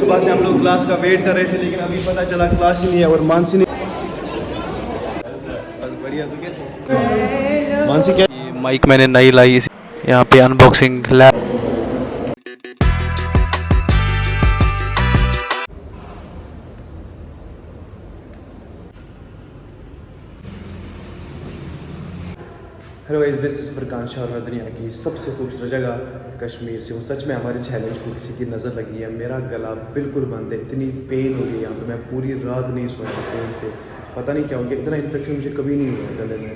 सुबह से हम लोग क्लास का वेट कर रहे थे, लेकिन अभी पता चला क्लास ही नहीं है। और मानसी ने बस बढ़िया। तू कैसे मानसी? क्या माइक मैंने नई लाई, यहाँ पे unboxing lab. Hello guys, this is Furqan Shah और मैं दुनिया की सबसे खूबसूरत जगह कश्मीर से हूँ। सच में हमारे चैलेंज को किसी की नज़र लगी है। मेरा गला बिल्कुल बंद है, इतनी पेन हो गई यहाँ पे, मैं पूरी रात नहीं सोया पेन से। पता नहीं क्या हो गया, इतना इन्फेक्शन मुझे कभी नहीं हुआ गले में।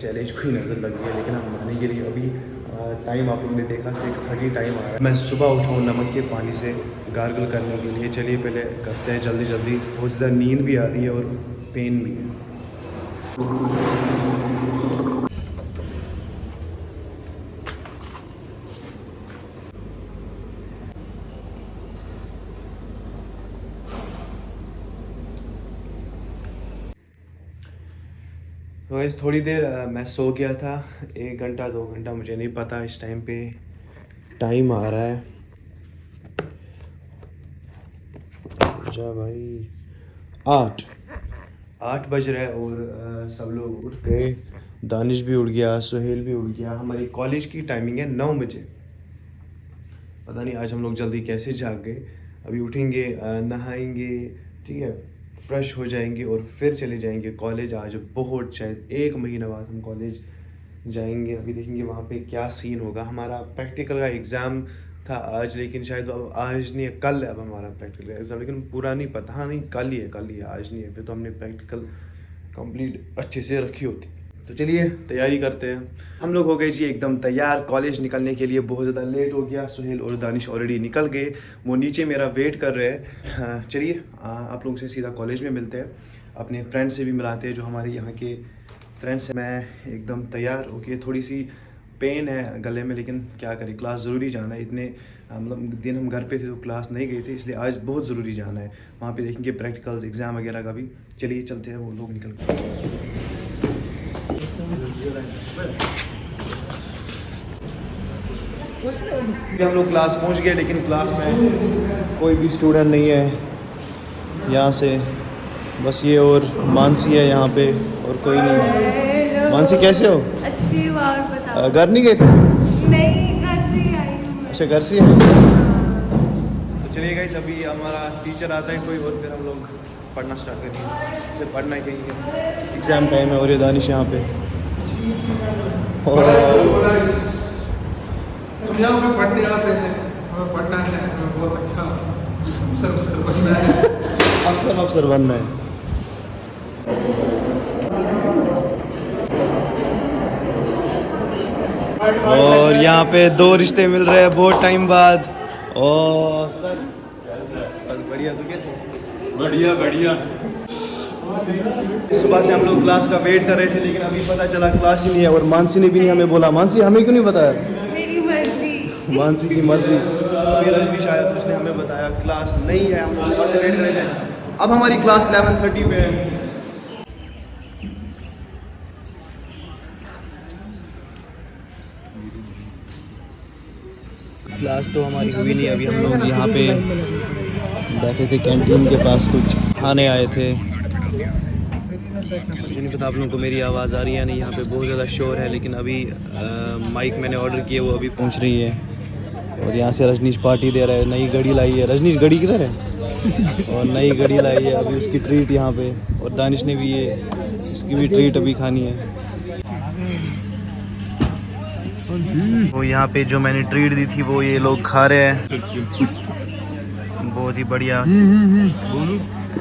चैलेंज को ही नज़र लगी है, लेकिन हम माने के लिए अभी टाइम आप लोगों ने देखा 6:30 टाइम आ रहा है। मैं सुबह उठा हूँ नमक के पानी से गार्गल करने के लिए। चलिए पहले करते हैं जल्दी जल्दी। बहुत ज़्यादा नींद भी आ रही है और पेन भी है। वैसे थोड़ी देर मैं सो गया था, 1 घंटा 2 घंटा मुझे नहीं पता। इस टाइम पे टाइम आ रहा है जा भाई 8 बज रहे हैं और सब लोग उठ गए। दानिश भी उठ गया, सुहेल भी उठ गया। हमारी कॉलेज की टाइमिंग है 9 बजे। पता नहीं आज हम लोग जल्दी कैसे जाग गए। अभी उठेंगे, नहाएंगे, ठीक है, फ्रेश हो जाएंगे और फिर चले जाएंगे कॉलेज। आज बहुत शायद 1 महीना बाद हम कॉलेज जाएंगे। अभी देखेंगे वहाँ पे क्या सीन होगा। हमारा प्रैक्टिकल का एग्ज़ाम था आज, लेकिन शायद अब आज नहीं है, कल है अब हमारा प्रैक्टिकल एग्ज़ाम। लेकिन पूरा नहीं पता। हाँ नहीं, कल ही है, आज नहीं है। फिर तो हमने प्रैक्टिकल कंप्लीट अच्छे से रखी होती। तो चलिए तैयारी करते हैं। हम लोग हो गए जी एकदम तैयार कॉलेज निकलने के लिए। बहुत ज़्यादा लेट हो गया। सुहेल और दानिश ऑलरेडी निकल गए, वो नीचे मेरा वेट कर रहे हैं। हाँ, चलिए आप लोगों से सीधा कॉलेज में मिलते हैं। अपने फ्रेंड से भी मिलाते हैं जो हमारे यहाँ के फ्रेंड्स हैं। मैं एकदम तैयार होके, थोड़ी सी पेन है गले में, लेकिन क्या करें, क्लास ज़रूरी जाना है। इतने मतलब दिन हम घर पे थे तो क्लास नहीं गए थे, इसलिए आज बहुत ज़रूरी जाना है। वहाँ पे देखेंगे प्रैक्टिकल्स, एग्ज़ाम वगैरह का भी। चलिए चलते हैं, वो लोग निकल गए। हम लोग क्लास पहुंच गए, लेकिन क्लास में कोई भी स्टूडेंट नहीं है। यहाँ से बस ये और मानसी है यहाँ पे, और कोई नहीं। मानसी कैसे हो? अच्छी बात बताओ। घर नहीं गए थे? नहीं, घर से ही आई हूँ। अच्छा, घर से आई। तो चलिए गाइस, अभी हमारा टीचर आता है कोई, और फिर हम लोग पढ़ना स्टार्ट करेंगे। इसे पढ़ना ही कहीं, एग्ज़ाम टाइम है। और ये दानिश यहाँ पे, और समझाओ में पढ़ने आते हैं, हमें पढ़ना है, हमें बहुत अच्छा अफसर बनना है। अफसर बनना है। और यहाँ पे 2 रिश्ते मिल रहे हैं बहुत टाइम बाद। और सर बस बढ़िया। तू कैसे? बढ़िया बढ़िया। सुबह से हम लोग क्लास का वेट कर रहे थे, लेकिन अभी पता चला क्लास ही नहीं है। और मानसी ने भी नहीं हमें बोला। मानसी, हमें क्यों नहीं बताया? मेरी मर्जी। मानसी की मर्जी। अभी रजनी शायद उसने हमें बताया क्लास नहीं है। हम लोग सुबह से वेट कर रहे थे। अब हमारी क्लास 11:30 पे है। क्लास तो हमारी हुई नहीं। अभी हम लोग यहाँ पे बैठे थे कैंटीन के पास, कुछ खाने आए थे। मुझे नहीं पता आप लोगों को मेरी आवाज़ आ रही है नहीं। यहाँ पे बहुत ज़्यादा शोर है, लेकिन अभी माइक मैंने ऑर्डर किया, वो अभी पहुँच रही है। और यहाँ से रजनीश पार्टी दे रहा है, नई घड़ी लाई है। रजनीश घड़ी किधर है? और नई घड़ी लाई है, अभी उसकी ट्रीट यहाँ पे। और दानिश ने भी ये, इसकी भी ट्रीट अभी खानी है। वो यहाँ पे जो मैंने ट्रीट दी थी वो ये लोग खा रहे हैं, बहुत ही बढ़िया।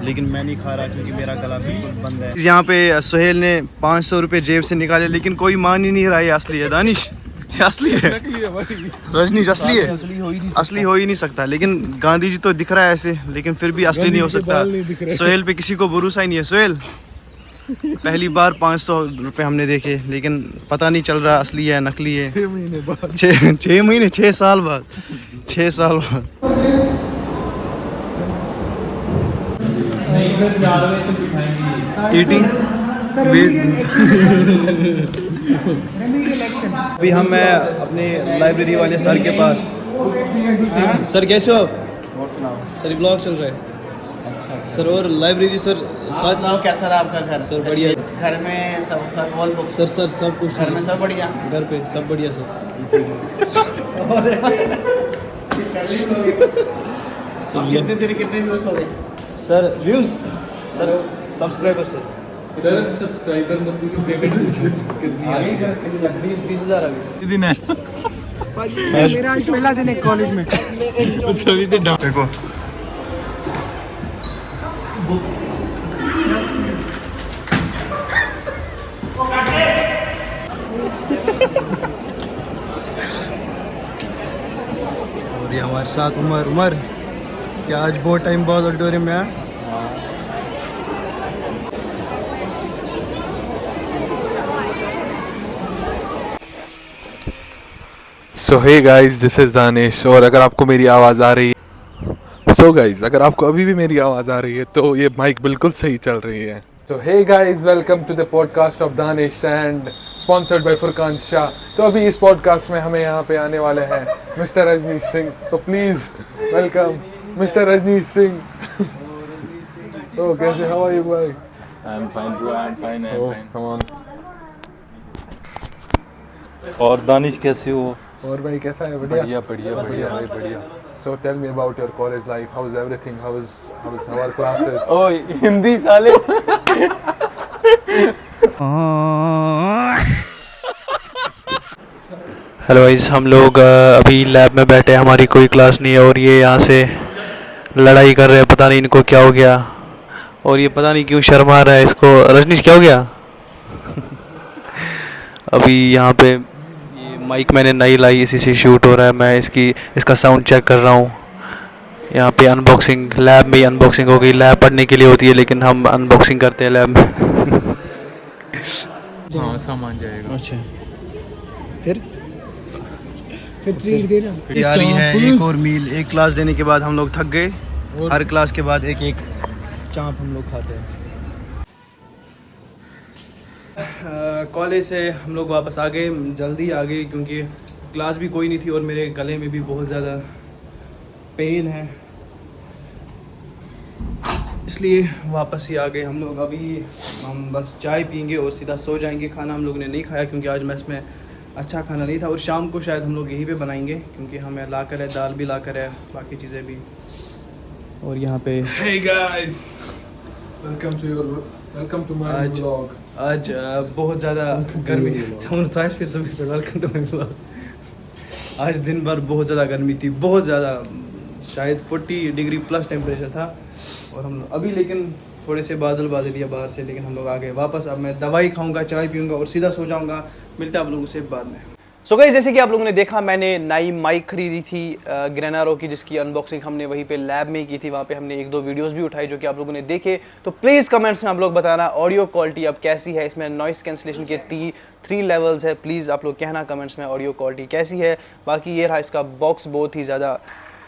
लेकिन मैं नहीं खा रहा क्योंकि मेरा गला बिल्कुल बंद है। यहाँ पे सुहेल ने 500 रुपये जेब से निकाले, लेकिन कोई मान ही नहीं रहा है असली है। दानिश, ये असली है? रजनीश असली है? असली हो ही नहीं सकता। लेकिन गांधी जी तो दिख रहा है ऐसे, लेकिन फिर भी असली नहीं हो सकता। सुहेल पे किसी को भरोसा ही नहीं है। सुहेल, पहली बार 500 रुपये हमने देखे, लेकिन पता नहीं चल रहा असली है नकली है। 6 महीने बाद, 6 साल बाद, 6 साल बाद। ईटिंग अभी हम मैं अपने लाइब्रेरी वाले सर के पास। सर कैसे हो आप? सुनाओ। सर ब्लॉग चल रहा है अच्छा सर। और लाइब्रेरी सर आप साथ सुनाओ कैसा रहा आपका घर? सर बढ़िया। घर में सब ऑल बुक्स सर सब कुछ घर में सब बढ़िया। घर पे सब बढ़िया सर। आप कितने दिन कितने व्यूज हो गए? Sir views sir subscriber sir sir subscriber मत पूछो, पेमेंट पूछो कितनी आ गई? 20,000 आ गए। दिन है मेरा आज पहला दिन है कॉलेज में। सभी से डाउन देखो। और ये हमारे साथ उमर क्या आज बहुत टाइम बाद ऑडिटोरियम में आया। So hey guys, this is Danish. और अगर आपको मेरी आवाज़ आ रही है, सो गाइस अगर आपको अभी भी मेरी आवाज़ आ रही है तो ये माइक बिल्कुल सही चल रही है। So hey guys, welcome to the podcast of Danish and sponsored by Furqan Shah. तो अभी इस पॉडकास्ट में हमें यहाँ पे आने वाले हैं mister Rajneesh Singh. So please welcome mister Rajneesh Singh. तो कैसे, हाउ आर यू भाई? I'm fine, bro. I'm fine. I'm fine. Come on. और दानिश कैसे हो? और भाई कैसा है? बढ़िया बढ़िया भाई बढ़िया। So tell me about your college life. How's everything? How are classes? ओ हिंदी साले। हेलो गाइस, हम लोग अभी लैब में बैठे हैं, हमारी कोई क्लास नहीं है और ये यहाँ से लड़ाई कर रहे हैं, पता नहीं इनको क्या हो गया। और ये पता नहीं क्यों शर्मा रहा है इसको। रजनीश क्या हो गया? अभी यहाँ पे ये माइक मैंने नई लाई, इसी से शूट हो रहा है। मैं इसका साउंड चेक कर रहा हूँ। यहाँ पे अनबॉक्सिंग, लैब में ही अनबॉक्सिंग हो गई। लैब पढ़ने के लिए होती है लेकिन हम अनबॉक्सिंग करते हैं लैब में। हाँ सामान जाएगा। अच्छा फिर ट्रीट देना यार। ये है एक और मील। एक क्लास देने के बाद हम लोग थक गए। हर क्लास के बाद एक चाँप हम लोग खाते हैं। कॉलेज से हम लोग वापस आ गए, जल्दी आ गए क्योंकि क्लास भी कोई नहीं थी और मेरे गले में भी बहुत ज़्यादा पेन है, इसलिए वापस ही आ गए हम लोग। अभी हम बस चाय पियेंगे और सीधा सो जाएंगे। खाना हम लोग ने नहीं खाया क्योंकि आज मैस में अच्छा खाना नहीं था और शाम को शायद हम लोग यहीं पे बनाएंगे क्योंकि हमें ला कर है, दाल भी ला कर है, बाकी चीज़ें भी। और यहाँ पे Hey guys, welcome to my vlog. आज बहुत ज़्यादा गर्मी। फिर से वेलकम टू माय व्लॉग। आज दिन भर बहुत ज़्यादा गर्मी थी, बहुत ज़्यादा, शायद 40 डिग्री प्लस टेम्परेचर था। और हम लोग अभी लेकिन थोड़े से बादल या बाहर से, लेकिन हम लोग आ गए वापस। अब मैं दवाई खाऊंगा, चाय पीऊंगा और सीधा सो जाऊंगा। मिलता है आप लोगों से बाद में। सो गाइस, जैसे कि आप लोगों ने देखा, मैंने नई माइक खरीदी थी ग्रेनारो की, जिसकी अनबॉक्सिंग हमने वहीं पे लैब में ही की थी। वहाँ पे हमने 1-2 वीडियोस भी उठाई जो कि आप लोगों ने देखे। तो प्लीज़ कमेंट्स में आप लोग बताना ऑडियो क्वालिटी अब कैसी है। इसमें नॉइस कैंसिलेशन के 3 लेवल्स है। प्लीज़ आप लोग कहना कमेंट्स में ऑडियो क्वालिटी कैसी है। बाकी ये रहा इसका बॉक्स, बहुत ही ज़्यादा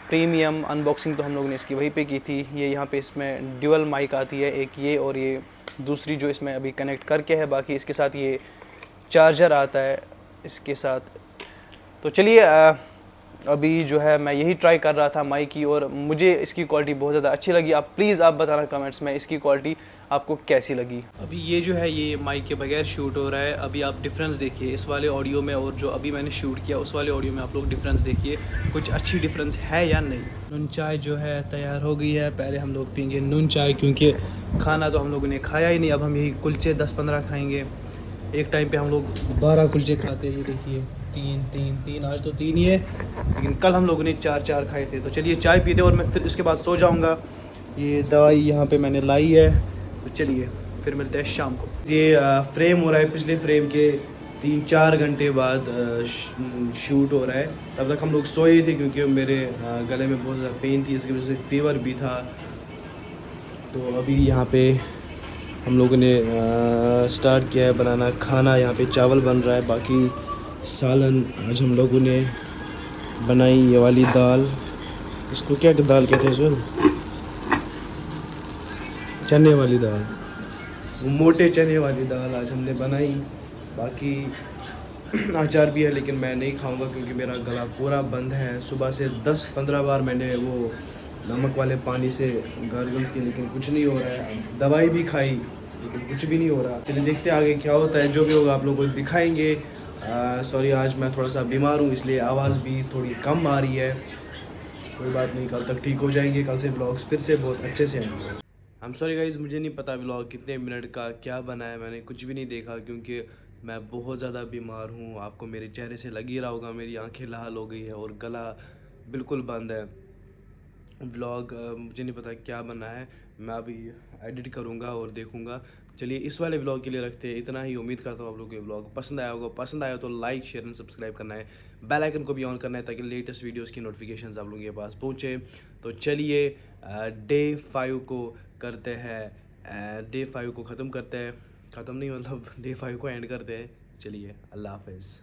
प्रीमियम। अनबॉक्सिंग तो हम लोगों ने इसकी वहीं पे की थी। ये यहाँ पे इसमें ड्यूअल माइक आती है, एक ये और ये दूसरी जो इसमें अभी कनेक्ट करके है। बाकी इसके साथ ये चार्जर आता है इसके साथ। तो चलिए अभी जो है मैं यही ट्राई कर रहा था माइक की और मुझे इसकी क्वालिटी बहुत ज़्यादा अच्छी लगी। आप प्लीज़ आप बताना कमेंट्स में इसकी क्वालिटी आपको कैसी लगी। अभी ये जो है ये माइक के बगैर शूट हो रहा है। अभी आप डिफरेंस देखिए इस वाले ऑडियो में और जो अभी मैंने शूट किया उस वाले ऑडियो में। आप लोग डिफरेंस देखिए, कुछ अच्छी डिफरेंस है या नहीं। नून चाय जो है तैयार हो गई है। पहले हम लोग पियेंगे नून चाय क्योंकि खाना तो हम लोगों ने खाया ही नहीं। अब हम यही कुलचे 10-15 खाएँगे। एक टाइम पे हम लोग 12 कुलचे खाते हैं। ये देखिए 3 आज तो 3 ही है, लेकिन कल हम लोगों ने 4 खाए थे। तो चलिए चाय पीते और मैं फिर उसके बाद सो जाऊंगा। ये दवाई यहाँ पे मैंने लाई है। तो चलिए फिर मिलते हैं शाम को। ये फ्रेम हो रहा है पिछले फ्रेम के 3-4 घंटे बाद शूट हो रहा है। तब तक हम लोग सोए थे क्योंकि मेरे गले में बहुत ज़्यादा पेन थी, इसकी वजह से फीवर भी था। तो अभी यहाँ पे हम लोगों ने स्टार्ट किया है बनाना खाना। यहाँ पे चावल बन रहा है, बाकी सालन आज हम लोगों ने बनाई। ये वाली दाल, इसको क्या दाल कहते हैं सर? चने वाली दाल, मोटे चने वाली दाल आज हमने बनाई। बाकी अचार भी है लेकिन मैं नहीं खाऊंगा क्योंकि मेरा गला पूरा बंद है। सुबह से 10-15 बार मैंने वो नमक वाले पानी से गार्गल्स की, लेकिन कुछ नहीं हो रहा है। दवाई भी खाई लेकिन कुछ भी नहीं हो रहा। चलिए देखते हैं आगे क्या होता है, जो भी होगा आप लोगों को दिखाएंगे। सॉरी आज मैं थोड़ा सा बीमार हूँ, इसलिए आवाज़ भी थोड़ी कम आ रही है। कोई बात नहीं, कल तक ठीक हो जाएंगे, कल से ब्लॉग्स फिर से बहुत अच्छे से आएंगे। आई एम सॉरी गाइज, मुझे नहीं पता ब्लॉग कितने मिनट का क्या बना है, मैंने कुछ भी नहीं देखा क्योंकि मैं बहुत ज़्यादा बीमार हूँ। आपको मेरे चेहरे से लग ही रहा होगा, मेरी आंखें लाल हो गई है और गला बिल्कुल बंद है। ब्लॉग मुझे नहीं पता क्या बना है, मैं अभी एडिट करूँगा और देखूँगा। चलिए इस वाले ब्लॉग के लिए रखते हैं इतना ही। उम्मीद करता हूँ आप लोगों को ये ब्लॉग पसंद आया होगा। पसंद आया तो लाइक शेयर एंड सब्सक्राइब करना है, बेल आइकन को भी ऑन करना है ताकि लेटेस्ट वीडियोस की नोटिफिकेशंस आप लोगों के पास पहुँचे। तो चलिए डे 5 को करते हैं, डे 5 को ख़त्म करते हैं। ख़त्म नहीं मतलब डे 5 को एंड करते हैं। चलिए अल्लाह हाफिज़।